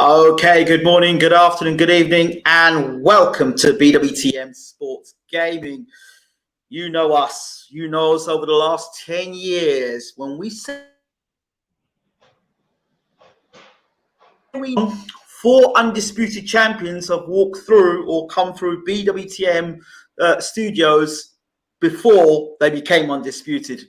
Okay, good morning, good afternoon, good evening, and welcome to BWTM Sports Gaming. You know us. You know us over the last 10 years. When we say four undisputed champions have walked through or come through BWTM studios before they became undisputed.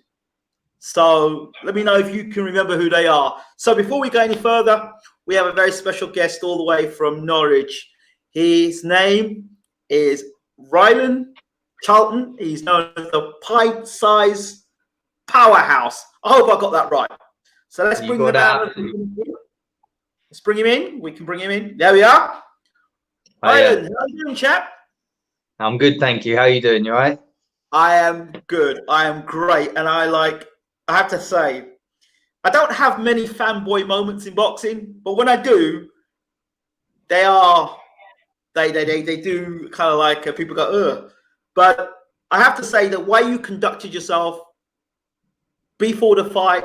So let me know if you can remember who they are. So before we go any further, we have a very special guest all the way from Norwich. His name is Rylan Charlton. He's known as the Pint size Powerhouse. I hope I got that right. So let's bring him out. Let's bring him in. We can bring him in. There we are. Rylan, how are you doing, chap? I'm good, thank you. How are you doing? You all right? I am good. I am great. And I have to say, I don't have many fanboy moments in boxing, but when I do, they do kind of like people go, ugh. But I have to say the way you conducted yourself before the fight,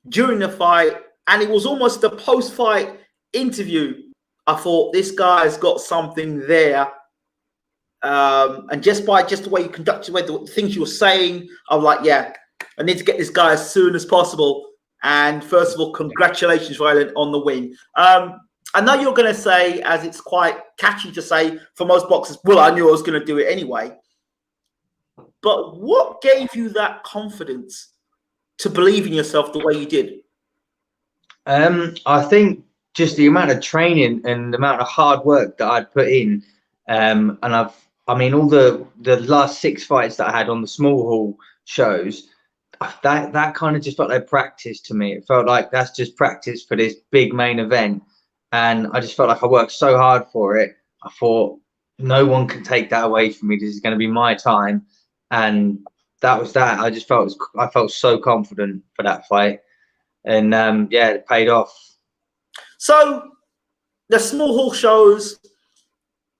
during the fight, and it was almost a post-fight interview. I thought this guy's got something there. And just the way you conducted the things you were saying, I'm like, yeah, I need to get this guy as soon as possible. And first of all, congratulations, Rylan, on the win. I know you're going to say, as it's quite catchy to say for most boxers, well, I knew I was going to do it anyway. But what gave you that confidence to believe in yourself the way you did? I think just the amount of training and the amount of hard work that I'd put in. And I mean, all the last 6 fights that I had on the small hall shows, that kind of just felt like practice to me. It felt like that's just practice for this big main event. And I just felt like I worked so hard for it. I thought no one can take that away from me. This is going to be my time. And that was that. I just felt I felt so confident for that fight. And yeah, it paid off. So the small hall shows,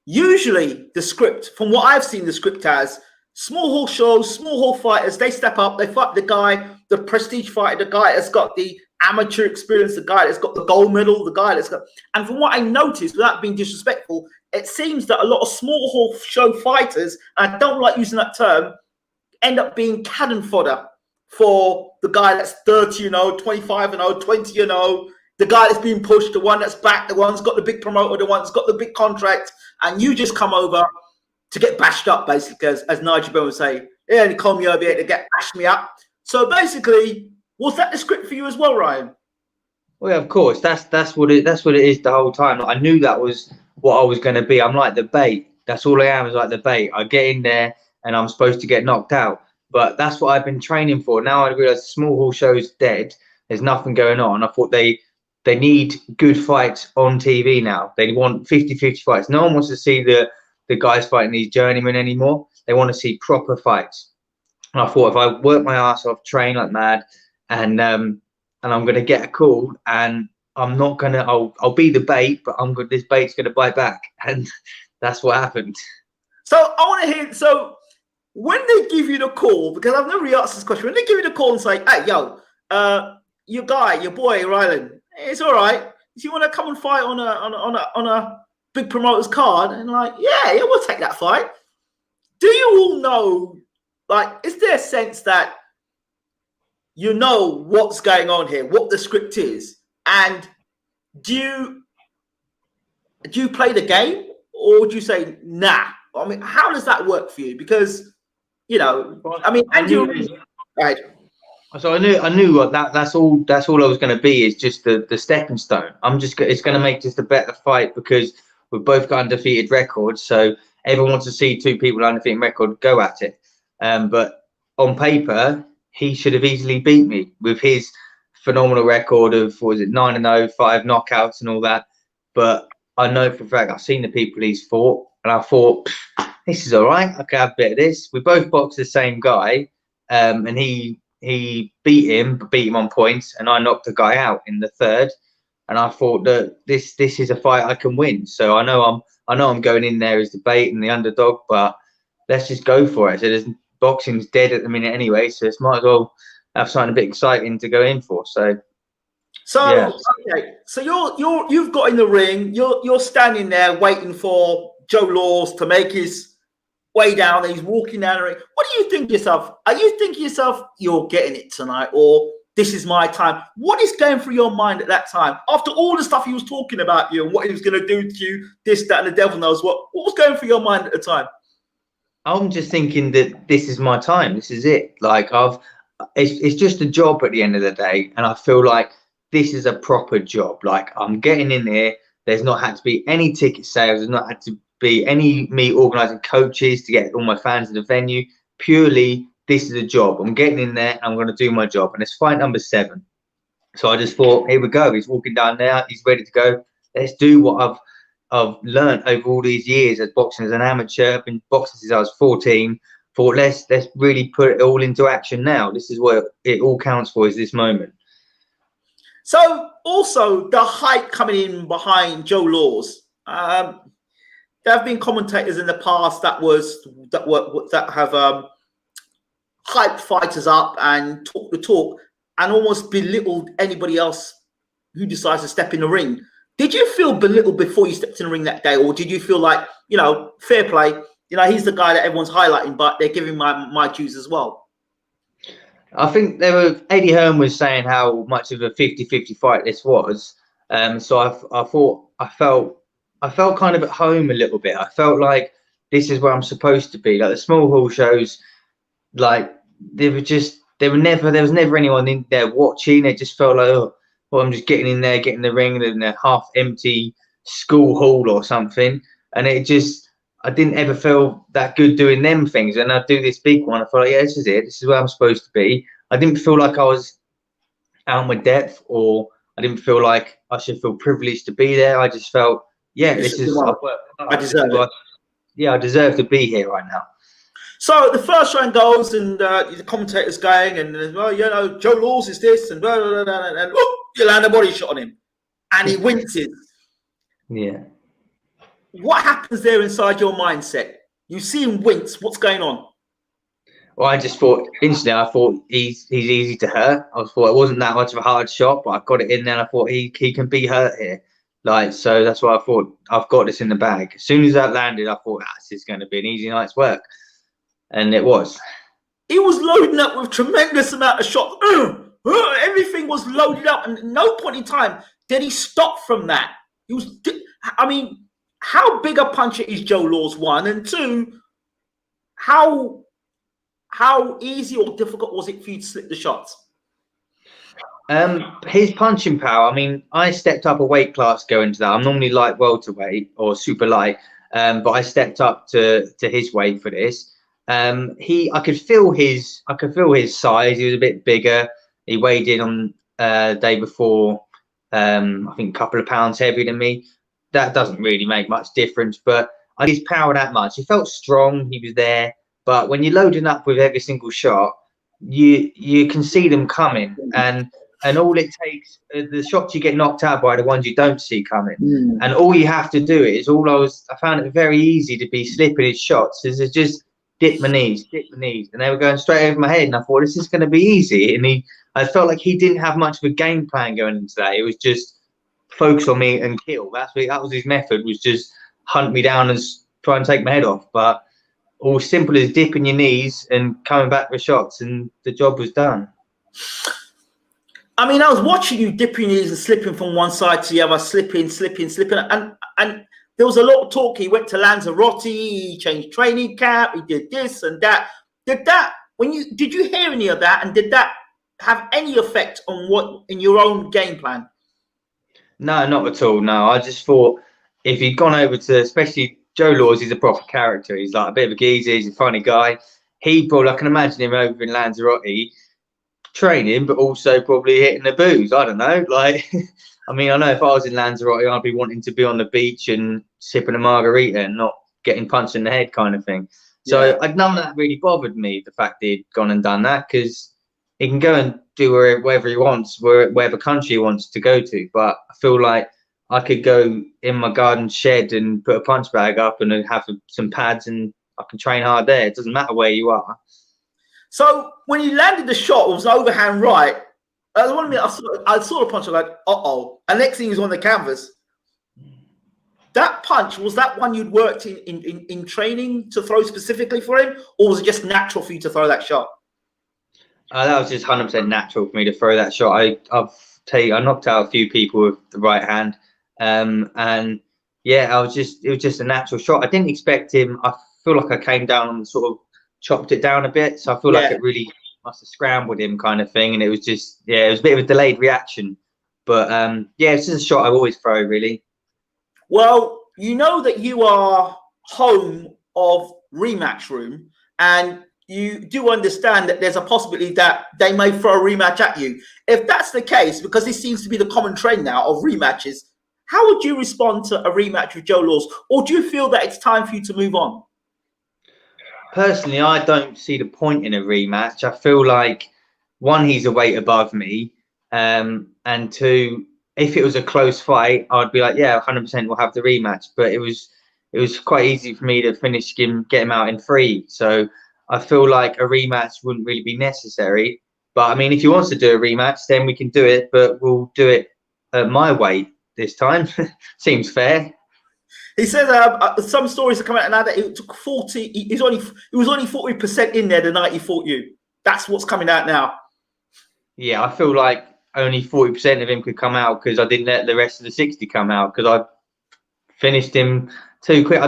usually the script, from what I've seen the script as, small hall shows, small hall fighters, they step up, they fight the guy, the prestige fighter, the guy that's got the amateur experience, the guy that's got the gold medal, the guy that's got... And from what I noticed, without being disrespectful, it seems that a lot of small hall show fighters, and I don't like using that term, end up being cannon fodder for the guy that's 30-0, 25-0, 20-0, the guy that's being pushed, the one that's back, the one that's got the big promoter, the one that's got the big contract, and you just come over to get bashed up, basically, as Nigel Bell would say. Yeah, and he called me over here to get bashed me up. So basically, was that the script for you as well, Ryan? Well, yeah, of course. That's what it is the whole time. I knew that was what I was going to be. I'm like the bait. That's all I am, is like the bait. I get in there and I'm supposed to get knocked out. But that's what I've been training for. Now I realise the small hall show's dead. There's nothing going on. I thought they need good fights on TV now. They want 50-50 fights. No one wants to see the guys fighting these journeymen anymore. They want to see proper fights. And I thought if I work my ass off, train like mad, and I'm going to get a call, and I'm not going to, I'll be the bait, but this bait's going to bite back. And that's what happened. So I want to hear, so when they give you the call, because I've never really asked this question, when they give you the call and say, hey, yo, your boy, Rylan, it's all right. If you want to come and fight on a big promoter's card, and like, yeah, we'll take that fight. Do you all know, like, is there a sense that you know what's going on here, what the script is, and do you play the game, or do you say nah? I mean, how does that work for you? Because I mean, right. So I knew what that's all I was going to be, is just the stepping stone. It's going to make just a better fight, because we've both got undefeated records. So everyone wants to see two people undefeated record go at it. But on paper, he should have easily beat me with his phenomenal record of 9-0, 5 knockouts and all that. But I know for a fact I've seen the people he's fought, and I thought, this is all right. I can have a bit of this. We both boxed the same guy, and he beat him on points, and I knocked the guy out in the third. And I thought that this is a fight I can win. So I know I'm going in there as the bait and the underdog, but let's just go for it. So boxing's dead at the minute anyway, so it's might as well have something a bit exciting to go in for. So So okay, so you've got in the ring. You're standing there waiting for Joe Laws to make his way down. And he's walking down the ring. What do you think to yourself? Are you thinking to yourself, you're getting it tonight, or this is my time? What is going through your mind at that time? After all the stuff he was talking about you and what he was going to do to you, this, that, and the devil knows what. What was going through your mind at the time? I'm just thinking that this is my time. This is it. Like it's just a job at the end of the day, and I feel like this is a proper job. Like I'm getting in there. There's not had to be any ticket sales. There's not had to be any me organising coaches to get all my fans in the venue. Purely, this is a job. I'm getting in there. I'm going to do my job, and it's fight number 7. So I just thought, here we go. He's walking down there. He's ready to go. Let's do what I've learned over all these years as boxing as an amateur. I've been boxing since I was 14. Thought let's really put it all into action now. This is what it all counts for, is this moment. So also the hype coming in behind Joe Laws. There have been commentators in the past that have hyped fighters up and talk the talk and almost belittled anybody else who decides to step in the ring. Did you feel belittled before you stepped in the ring that day, or did you feel like, fair play, he's the guy that everyone's highlighting, but they're giving my dues as well? I think Eddie Hearn was saying how much of a 50-50 fight this was. So I felt kind of at home a little bit. I felt like this is where I'm supposed to be. Like the small hall shows, like there was never anyone in there watching. It just felt like, oh, well, I'm just getting in there, getting the ring in a half empty school hall or something. And I didn't ever feel that good doing them things. And I do this big one, I felt like, yeah, this is it. This is where I'm supposed to be. I didn't feel like I was out of my depth, or I didn't feel like I should feel privileged to be there. I just felt, yeah, I deserve it. Yeah, I deserve to be here right now. So the first round goes, and the commentator's going, and well, Joe Laws is this, and blah, blah, blah, and you land a body shot on him, and he winces. Yeah. What happens there inside your mindset? You see him wince. What's going on? Well, I just thought instantly. He's easy to hurt. I thought it wasn't that much of a hard shot, but I got it in there. And I thought he can be hurt here. So that's why I thought I've got this in the bag. As soon as that landed, I thought this is going to be an easy night's work, and it was. He was loading up with tremendous amount of shots. Everything was loaded up, and at no point in time did he stop from that. He was. How big a puncher is Joe Laws? 1, and 2, how easy or difficult was it for you to slip the shots? His punching power. I stepped up a weight class going to that. I'm normally light welterweight or super light, but I stepped up to his weight for this. I could feel his size. He was a bit bigger. He weighed in on day before. I think a couple of pounds heavier than me. That doesn't really make much difference, but his power that much. He felt strong. He was there, but when you're loading up with every single shot, you can see them coming, and all it takes, the shots you get knocked out by, the ones you don't see coming, and all you have to do is I found it very easy to be slipping his shots. Is just dip my knees, and they were going straight over my head, and I thought this is going to be easy. And I felt like he didn't have much of a game plan going into that. It was just focus on me and kill. That was his method, was just hunt me down and try and take my head off. But all simple as dipping your knees and coming back with shots, and the job was done. I was watching you dipping your knees and slipping from one side to the other, slipping, and there was a lot of talk. He went to Lanzarote, he changed training camp, he did this and that. Did you hear any of that, and did that have any effect on what in your own game plan? No, not at all. No, I just thought if he'd gone over to, especially Joe Laws, he's a proper character. He's like a bit of a geezer. He's a funny guy. I can imagine him over in Lanzarote training, but also probably hitting the booze. I don't know. I know if I was in Lanzarote, I'd be wanting to be on the beach and sipping a margarita and not getting punched in the head kind of thing. So none of that really bothered me, the fact that he'd gone and done that, because he can go and do wherever he wants, wherever country he wants to go to. But I feel like I could go in my garden shed and put a punch bag up and have some pads, and I can train hard there. It doesn't matter where you are. So when you landed the shot, it was an overhand right. At one minute, I saw the punch. I'm like, uh-oh. And next thing he was on the canvas. That punch, was that one you'd worked in training to throw specifically for him? Or was it just natural for you to throw that shot? That was just 100% natural for me to throw that shot. I knocked out a few people with the right hand. And yeah, it was just a natural shot. I didn't expect him. I feel like I came down and sort of chopped it down a bit. So I feel like it really must have scrambled him kind of thing. And it was just, it was a bit of a delayed reaction. But yeah, it's just a shot I always throw, really. Well, you know that you are home of Rematch Room, and you do understand that there's a possibility that they may throw a rematch at you. If that's the case, because this seems to be the common trend now of rematches, how would you respond to a rematch with Joe Laws? Or do you feel that it's time for you to move on? Personally, I don't see the point in a rematch. I feel like, one, he's a weight above me, and two, if it was a close fight, I'd be like, yeah, 100% we'll have the rematch. But it was quite easy for me to finish him, get him out in 3. So I feel like a rematch wouldn't really be necessary. But I mean, if he wants to do a rematch, then we can do it. But we'll do it at my weight this time. Seems fair. He said some stories are coming out now that it took 40. It was only 40% in there the night he fought you. That's what's coming out now. Yeah, I feel like only 40% of him could come out because I didn't let the rest of the 60 come out because I finished him too quick. I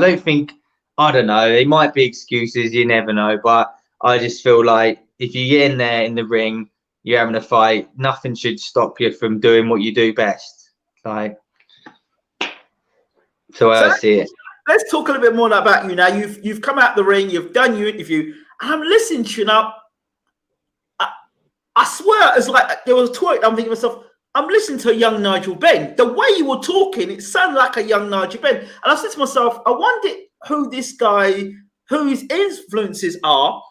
don't know. It might be excuses. You never know. But I just feel like if you get in there in the ring, you're having a fight, nothing should stop you from doing what you do best. Like, so I see it. Let's talk a little bit more about you now. You've come out the ring, you've done your interview, and I'm listening to you now. I swear, it's like there was a talk. I'm thinking to myself, I'm listening to a young Nigel Benn. The way you were talking, it sounded like a young Nigel Benn. And I said to myself, I wonder who this guy, who his influences are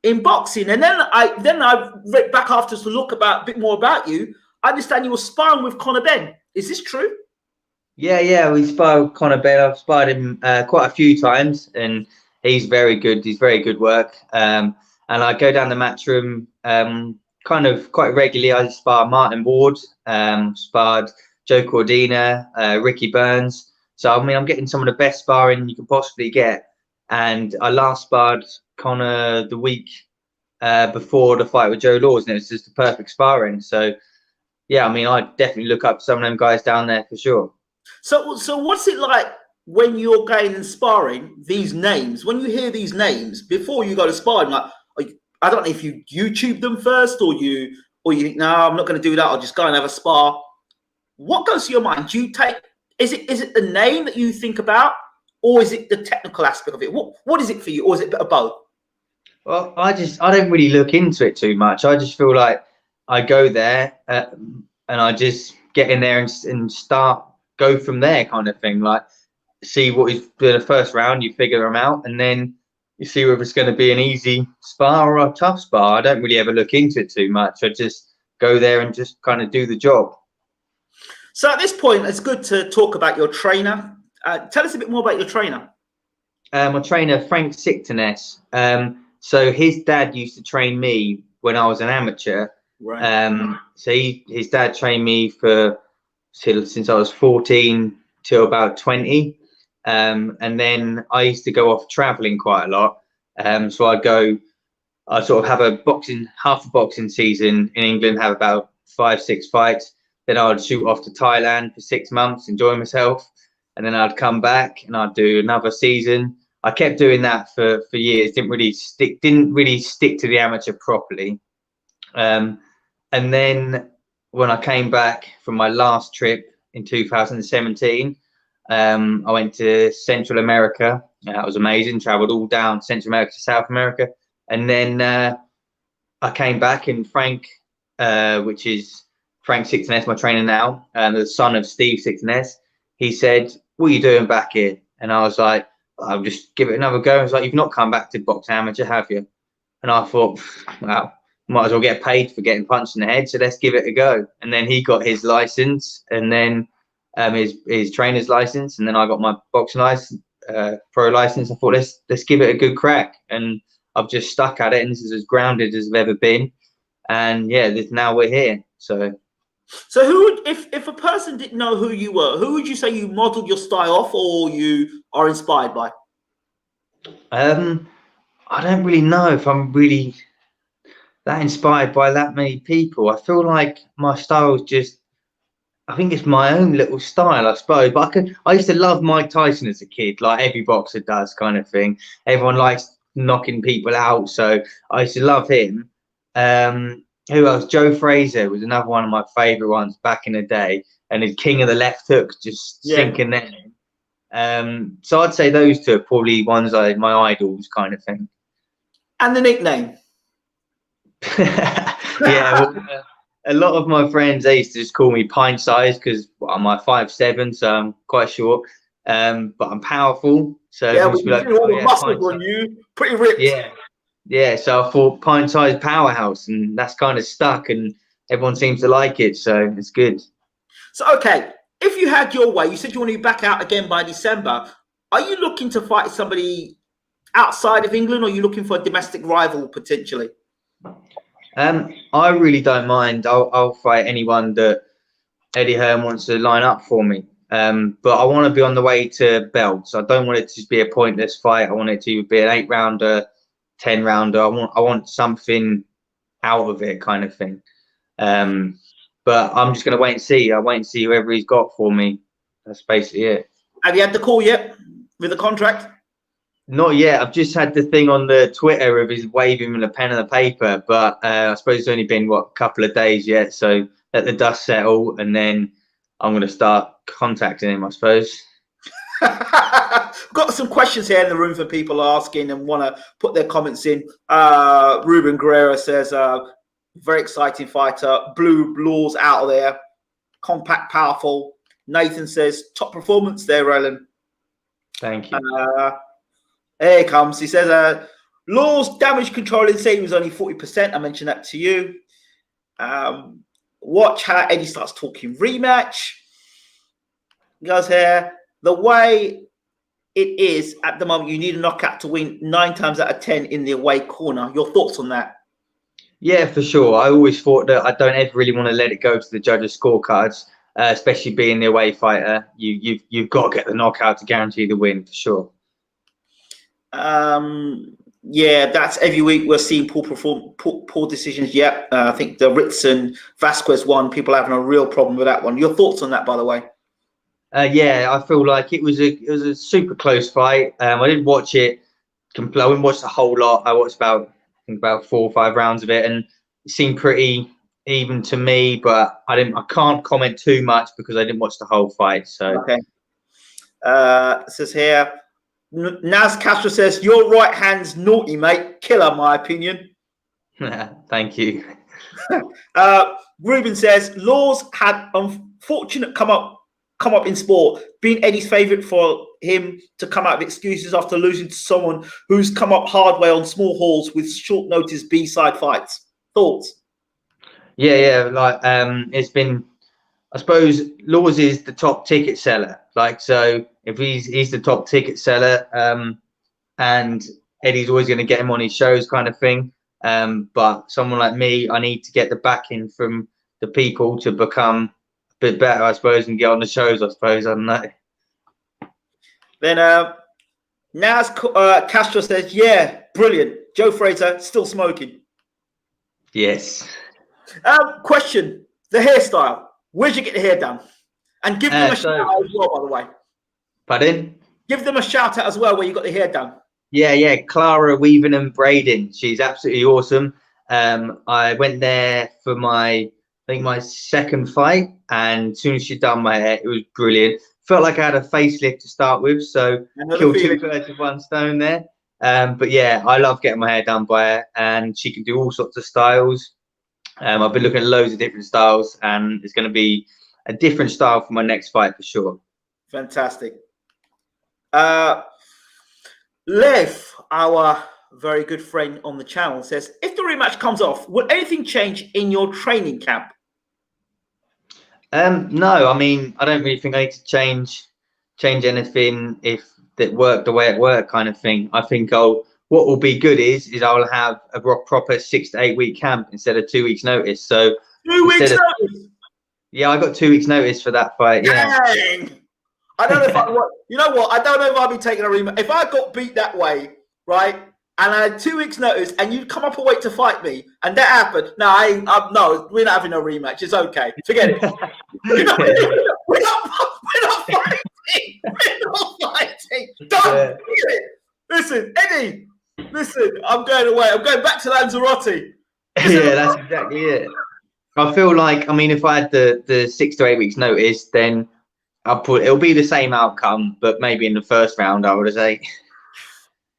in boxing. And then I read back after to look a bit more about you. I understand you were sparring with Conor Benn. Is this true? Yeah, we sparred with Conor Benn. I've sparred him quite a few times, and he's very good. He's very good work. And I go down the match room kind of quite regularly. I spar Martin Ward, sparred Joe Cordina, Ricky Burns. So I mean, I'm getting some of the best sparring you can possibly get. And I last sparred Conor the week before the fight with Joe Laws, and it was just the perfect sparring. So yeah, I mean, I definitely look up to some of them guys down there for sure. So what's it like when you're going and sparring these names? When you hear these names before you go to sparring, like, I don't know if you YouTube them first or you think, no, I'm not going to do that. I'll just go and have a spar. What goes to your mind? Do you take? Is it the name that you think about, or is it the technical aspect of it? What is it for you, or is it a bit of both? Well, I don't really look into it too much. I just feel like I go there and I just get in there and go from there, kind of thing. Like, see what is the first round, you figure them out, and then you see whether it's going to be an easy spar or a tough spar. I don't really ever look into it too much. I just go there and just kind of do the job. So at this point, it's good to talk about your trainer. Tell us a bit more about your trainer. My trainer, Frank Sichtanes. So his dad used to train me when I was an amateur. Right. So his dad trained me since I was 14 till about 20. And then I used to go off traveling quite a lot. So I sort of have half a boxing season in England, have about 5-6 fights. Then I would shoot off to Thailand for 6 months, enjoy myself. And then I'd come back and I'd do another season. I kept doing that for years. Didn't really stick to the amateur properly. And then when I came back from my last trip in 2017, I went to Central America. That was amazing. Traveled all down Central America to South America. And then I came back, and Frank, which is Frank Sichtanes, my trainer now, the son of Steve Sichtanes, he said, "What are you doing back here?" And I was like, "I'll just give it another go." He was like, "You've not come back to box amateur, have you?" And I thought, well, might as well get paid for getting punched in the head, so let's give it a go. And then he got his license, and then his trainer's license, and then I got my boxing license, pro license. I thought, let's give it a good crack, and I've just stuck at it, and this is as grounded as I've ever been. and yeah, now we're here. So who would, if a person didn't know who you were, who would you say you modeled your style off, or you are inspired by? I don't really know if I'm really that inspired by that many people. I feel like my style is just, I think it's my own little style, I suppose. But I used to love Mike Tyson as a kid, like every boxer does, kind of thing. Everyone likes knocking people out, so I used to love him. Who else? Joe Frazier was another one of my favourite ones back in the day, and his King of the Left Hook just sinking there. So I'd say those two are probably ones my idols, kind of thing. And the nickname? Yeah, well, a lot of my friends, they used to just call me Pint size because I'm 5'7", so I'm quite short. But I'm powerful, so yeah, we like, all the muscles on you, pretty ripped. Yeah. So I thought Pint size Powerhouse, and that's kind of stuck, and everyone seems to like it, so it's good. So okay, if you had your way, you said you want to be back out again by December. Are you looking to fight somebody outside of England, or are you looking for a domestic rival potentially? I really don't mind. I'll fight anyone that Eddie Hearn wants to line up for me. But I want to be on the way to belts. I don't want it to just be a pointless fight. I want it to be an 8-rounder, 10-rounder. I want something out of it, kind of thing. But I'm just going to wait and see. I'll wait and see whoever he's got for me. That's basically it. Have you had the call yet with the contract? Not yet. I've just had the thing on the Twitter of his waving with a pen and a paper, but I suppose it's only been a couple of days yet. So let the dust settle, and then I'm going to start contacting him, I suppose. Got some questions here in the room for people asking and want to put their comments in. Ruben Guerrero says, very exciting fighter. Blue Laws out of there. Compact, powerful. Nathan says, top performance there, Rylan. Thank you. Here it comes. He says, Laws damage control insane was only 40%. I mentioned that to you. Watch how Eddie starts talking rematch. He goes here. The way it is at the moment, you need a knockout to win 9 times out of 10 in the away corner. Your thoughts on that? Yeah, for sure. I always thought that I don't ever really want to let it go to the judges' scorecards, especially being the away fighter. You've got to get the knockout to guarantee the win, for sure. Yeah, that's every week we're seeing poor decisions. Yeah, I think the Ritson Vasquez one, people are having a real problem with that one. Your thoughts on that, by the way? Yeah, I feel like it was a super close fight. I didn't watch it. I didn't watch the whole lot. I watched about 4 or 5 rounds of it, and it seemed pretty even to me. But I can't comment too much because I didn't watch the whole fight. So okay. It says here, Naz Castro says your right hand's naughty, mate. Killer, my opinion. Thank you. Ruben says Laws had unfortunate come up in sport, being Eddie's favourite for him to come out of excuses after losing to someone who's come up hard way on small halls with short notice B-side fights. Thoughts? Yeah. Like it's been, I suppose Laws is the top ticket seller. Like, so if he's the top ticket seller, and Eddie's always going to get him on his shows, kind of thing. But someone like me, I need to get the backing from the people to become a bit better, I suppose, and get on the shows, I suppose. I don't know. Then Naz Castro says, yeah, brilliant. Joe Fraser still smoking. Yes. Question, the hairstyle. Where'd you get the hair done? And give them a shout out as well, by the way. Pardon? Give them a shout out as well where you got the hair done. Yeah. Clara Weaven and Braden. She's absolutely awesome. I went there for my 2nd fight, and as soon as she'd done my hair, it was brilliant. Felt like I had a facelift to start with, so killed 2 birds with 1 stone there. But yeah, I love getting my hair done by her, and she can do all sorts of styles. I've been looking at loads of different styles, and it's going to be a different style for my next fight for sure. Fantastic. Lev, our very good friend on the channel, says, if the rematch comes off, will anything change in your training camp? No, I mean, I don't really think I need to change anything if it worked the way it worked, kind of thing. I think I'll what will be good is I'll have a proper 6 to 8 week camp instead of 2 weeks notice. So 2 weeks notice. Yeah, I got 2 weeks notice for that fight. Yeah. Dang. I don't know if I, you know what? I don't know if I'll be taking a rematch. If I got beat that way, right, and I had 2 weeks notice, and you come up a weight to fight me, and that happened, no, no, we're not having a rematch. It's okay. Forget it. We're not fighting. We're not fighting. Don't do it. Listen, Eddie. Listen, I'm going away. I'm going back to Lanzarote. Yeah, that's exactly it. I feel like, I mean, if I had the 6 to 8 weeks notice, then it'll be the same outcome, but maybe in the first round, I would say.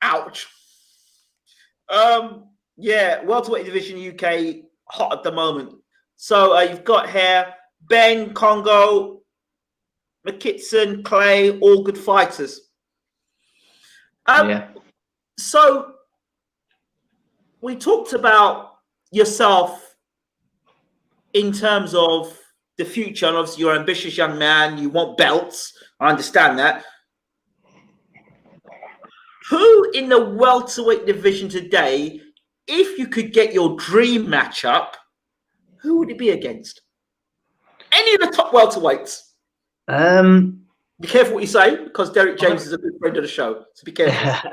Ouch. Yeah, welterweight division UK hot at the moment. So you've got here Ben, Congo, McKitson, Clay, all good fighters. Yeah. So we talked about yourself in terms of the future, and obviously you're an ambitious young man. You want belts. I understand that. Who in the welterweight division today, if you could get your dream matchup, who would it be against? Any of the top welterweights? Be careful what you say, because Derek James is a good friend of the show, so be careful.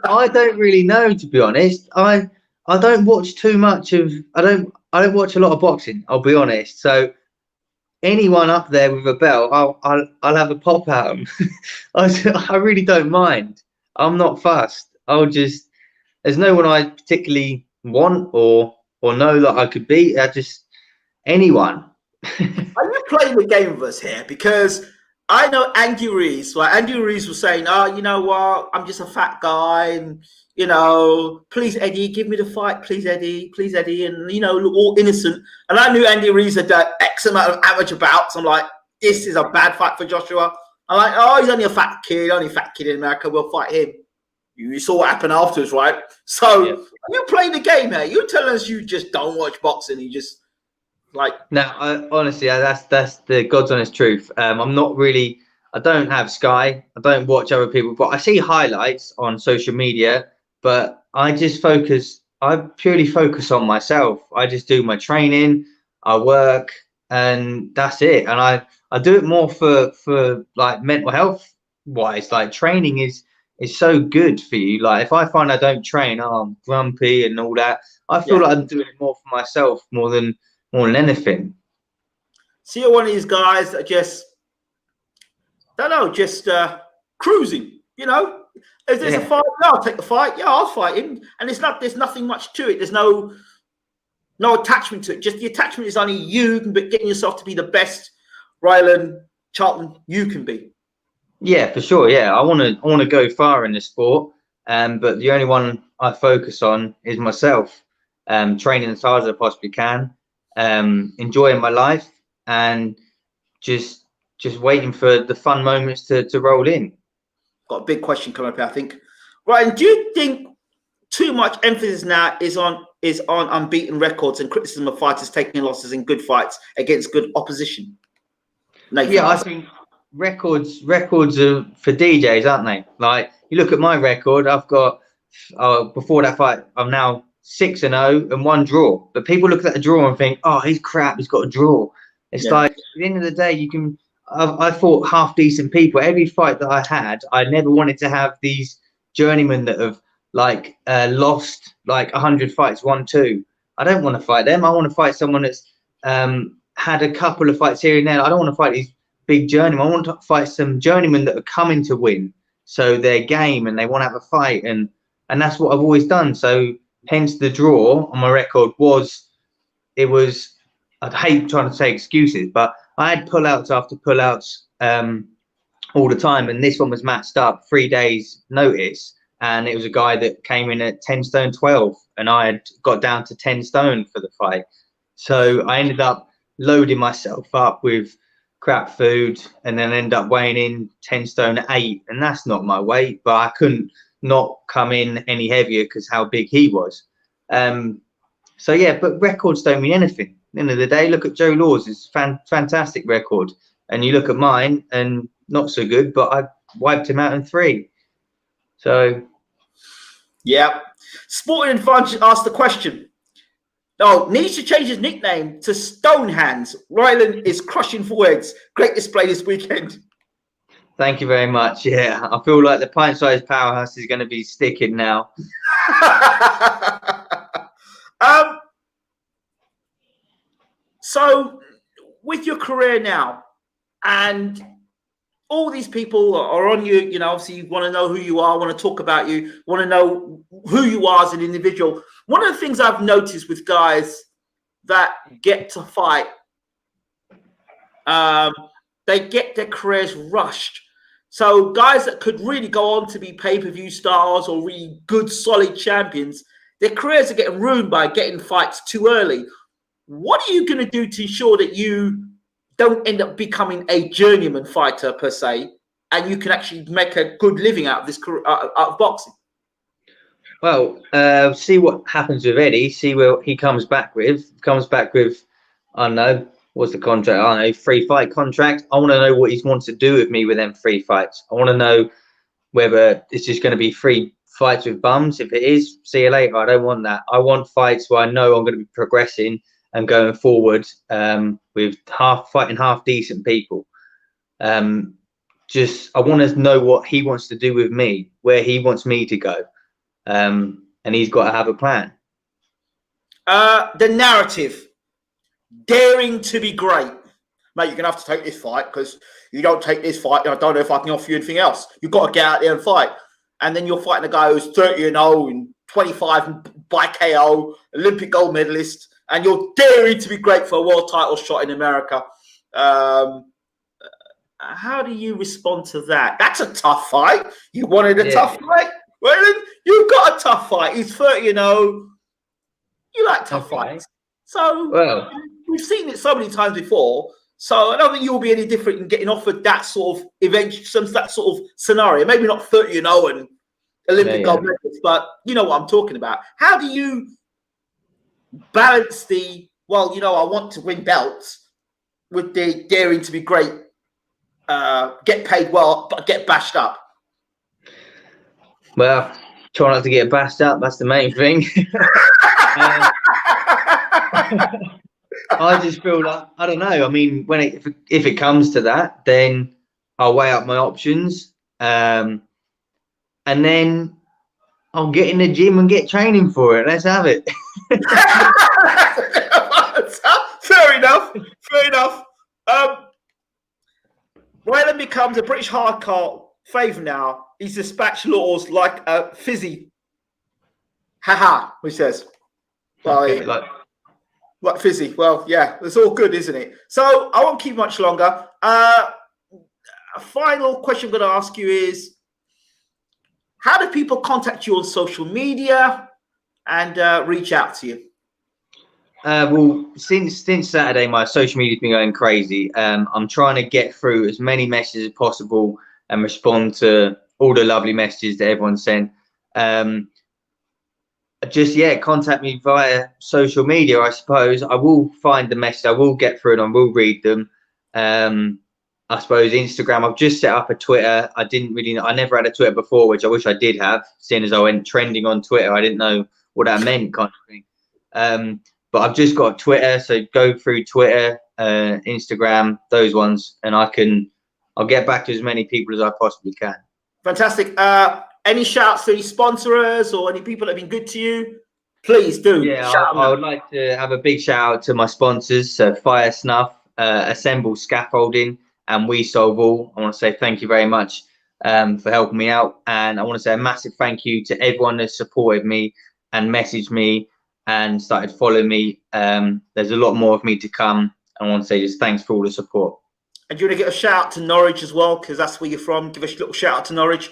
I don't really know, to be honest. I don't watch too much of. I don't watch a lot of boxing. I'll be honest. So anyone up there with a belt, I'll have a pop at them. I really don't mind. I'm not fussed. There's no one I particularly want or know that I could beat. Anyone. Are you playing the game with us here? Because I know Andy Ruiz. Like Andy Ruiz was saying, "Oh, you know what? I'm just a fat guy, and you know, please, Eddie, give me the fight, please, Eddie, and you know, look all innocent." And I knew Andy Ruiz had done X amount of amateur bouts. I'm like, this is a bad fight for Joshua. I'm like, oh, he's only a fat kid in America. We'll fight him. You saw what happened afterwards, right? So Yeah. you playing the game here. You're telling us you just don't watch boxing. You just like No, honestly, that's the God's honest truth. I'm not really. I don't have Sky. I don't watch other people, but I see highlights on social media. But I purely focus on myself. I just do my training. I work, and that's it. And I do it more for like mental health wise. Like training is so good for you. Like if I find I don't train, I'm grumpy and all that. I feel like I'm doing it more for myself more than anything. See, you're one of these guys that just don't know, just cruising. You know, if there's a fight, yeah, I'll take the fight. Yeah, I'll fight him. And there's nothing much to it. There's no attachment to it. Just the attachment is only you, but getting yourself to be the best Rylan Charlton you can be. Yeah, for sure. Yeah, I want to go far in the sport, but the only one I focus on is myself. Training as hard as I possibly can, enjoying my life, and just waiting for the fun moments to roll in. Got a big question coming up here, I think. Right, and do you think too much emphasis now is on unbeaten records and criticism of fighters taking losses in good fights against good opposition? Nathan, yeah, I think records are for DJs, aren't they? Like you look at my record, I've got before that fight, I'm now 6-0 and 1 draw. But people look at the draw and think, oh, he's crap, he's got a draw. It's like at the end of the day, I fought half decent people. Every fight that I had, I never wanted to have these journeymen that have like lost like 100 fights, 1-2. I don't want to fight them. I want to fight someone that's had a couple of fights here and there. I don't want to fight these big journeymen. I want to fight some journeymen that are coming to win. So they're game and they want to have a fight, and that's what I've always done. So hence the draw on my record was, I'd hate trying to say excuses, but I had pullouts after pullouts all the time, and this one was matched up 3 days notice, and it was a guy that came in at 10 stone 12, and I had got down to 10 stone for the fight. So I ended up loading myself up with crap food, and then end up weighing in 10 stone 8, and that's not my weight, but I couldn't not come in any heavier because how big he was. So yeah, but records don't mean anything. At the end of the day, look at Joe Law's, it's fantastic record, and you look at mine and not so good, but I wiped him out in 3. So Yeah. Sporting and Fun asked the question. Oh, needs to change his nickname to Stone Hands. Rylan is crushing forwards. Great display this weekend. Thank you very much. Yeah, I feel like the pint-sized powerhouse is going to be sticking now. So, with your career now, and all these people are on you, you know, obviously you want to know who you are, want to talk about you, want to know who you are as an individual. One of the things I've noticed with guys that get to fight, they get their careers rushed. So guys that could really go on to be pay-per-view stars or really good, solid champions, their careers are getting ruined by getting fights too early. What are you going to do to ensure that you don't end up becoming a journeyman fighter per se, and you can actually make a good living out of this career, out of boxing? Well, see what happens with Eddie. See where he comes back with. I don't know, what's the contract? I don't know, 3-fight contract. I want to know what he wants to do with me with them 3 fights. I want to know whether it's just going to be 3 fights with bums. If it is, see you later. I don't want that. I want fights where I know I'm going to be progressing and going forward with fighting half decent people. I want to know what he wants to do with me, where he wants me to go. And he's got to have a plan. The narrative, daring to be great. Mate, you're going to have to take this fight, because if you don't take this fight, I don't know if I can offer you anything else. You've got to get out there and fight. And then you're fighting a guy who's 30-0 and 25 by KO, Olympic gold medalist, and you're daring to be great for a world title shot in America. How do you respond to that? That's a tough fight. You wanted a tough fight? Well, you've got a tough fight. He's 30-0. You like tough fights. So we've seen it so many times before. So I don't think you'll be any different in getting offered that sort of that sort of scenario. Maybe not 30-0 and Olympic gold medals, but you know what I'm talking about. How do you balance the, well, you know, I want to win belts with the daring to be great, get paid well, but get bashed up? Well, try not to get bashed up. That's the main thing. I just feel like, I don't know. I mean, if it comes to that, then I'll weigh up my options, and then I'll get in the gym and get training for it. Let's have it. Fair enough. Fair enough. Rylan becomes a British hardcore favourite now. He's dispatched laws like a fizzy. Haha, he says. Well, Okay, like fizzy. Well, yeah, it's all good, isn't it? So I won't keep much longer. A final question I'm going to ask you is, how do people contact you on social media and reach out to you? Well, since Saturday, my social media's been going crazy. I'm trying to get through as many messages as possible and respond to all the lovely messages that everyone sent. Contact me via social media, I suppose. I will find the message, I will get through it, I will read them. I suppose Instagram, I've just set up a Twitter. I never had a Twitter before, which I wish I did have, seeing as I went trending on Twitter. I didn't know what that meant, kind of thing. But I've just got Twitter, so go through Twitter, Instagram, those ones, and I'll get back to as many people as I possibly can. Fantastic. Any shouts to any sponsors or any people that have been good to you? Please do. Yeah, I would like to have a big shout out to my sponsors, so Fire Snuff, Assemble Scaffolding, and We Solve All. I want to say thank you very much for helping me out, and I want to say a massive thank you to everyone that supported me and messaged me and started following me. There's a lot more of me to come. I want to say just thanks for all the support. And do you want to get a shout out to Norwich as well, because that's where you're from? Give us a little shout out to Norwich.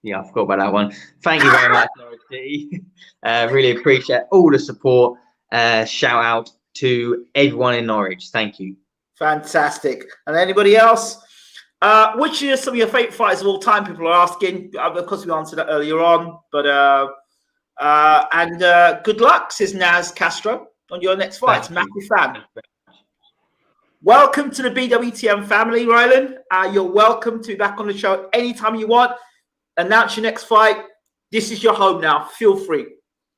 Yeah, I forgot about that one. Thank you very much, Norwich City. Really appreciate all the support. Shout out to everyone in Norwich. Thank you. Fantastic. And anybody else? Which are some of your favourite fighters of all time? People are asking. Of course, we answered that earlier on. But good luck, says Naz Castro, on your next fight. Massive fan. Welcome to the BWTM family, Rylan. You're welcome to be back on the show anytime you want. Announce your next fight. This is your home now. Feel free.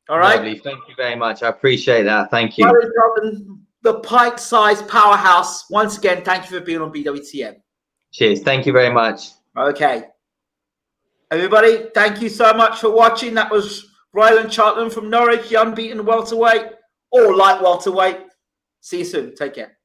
All right. Lovely. Thank you very much. I appreciate that. Thank you. Rylan Charlton, the pint-sized powerhouse. Once again, thank you for being on BWTM. Cheers. Thank you very much. Okay. Everybody, thank you so much for watching. That was Rylan Charlton from Norwich, the unbeaten welterweight or light welterweight. See you soon. Take care.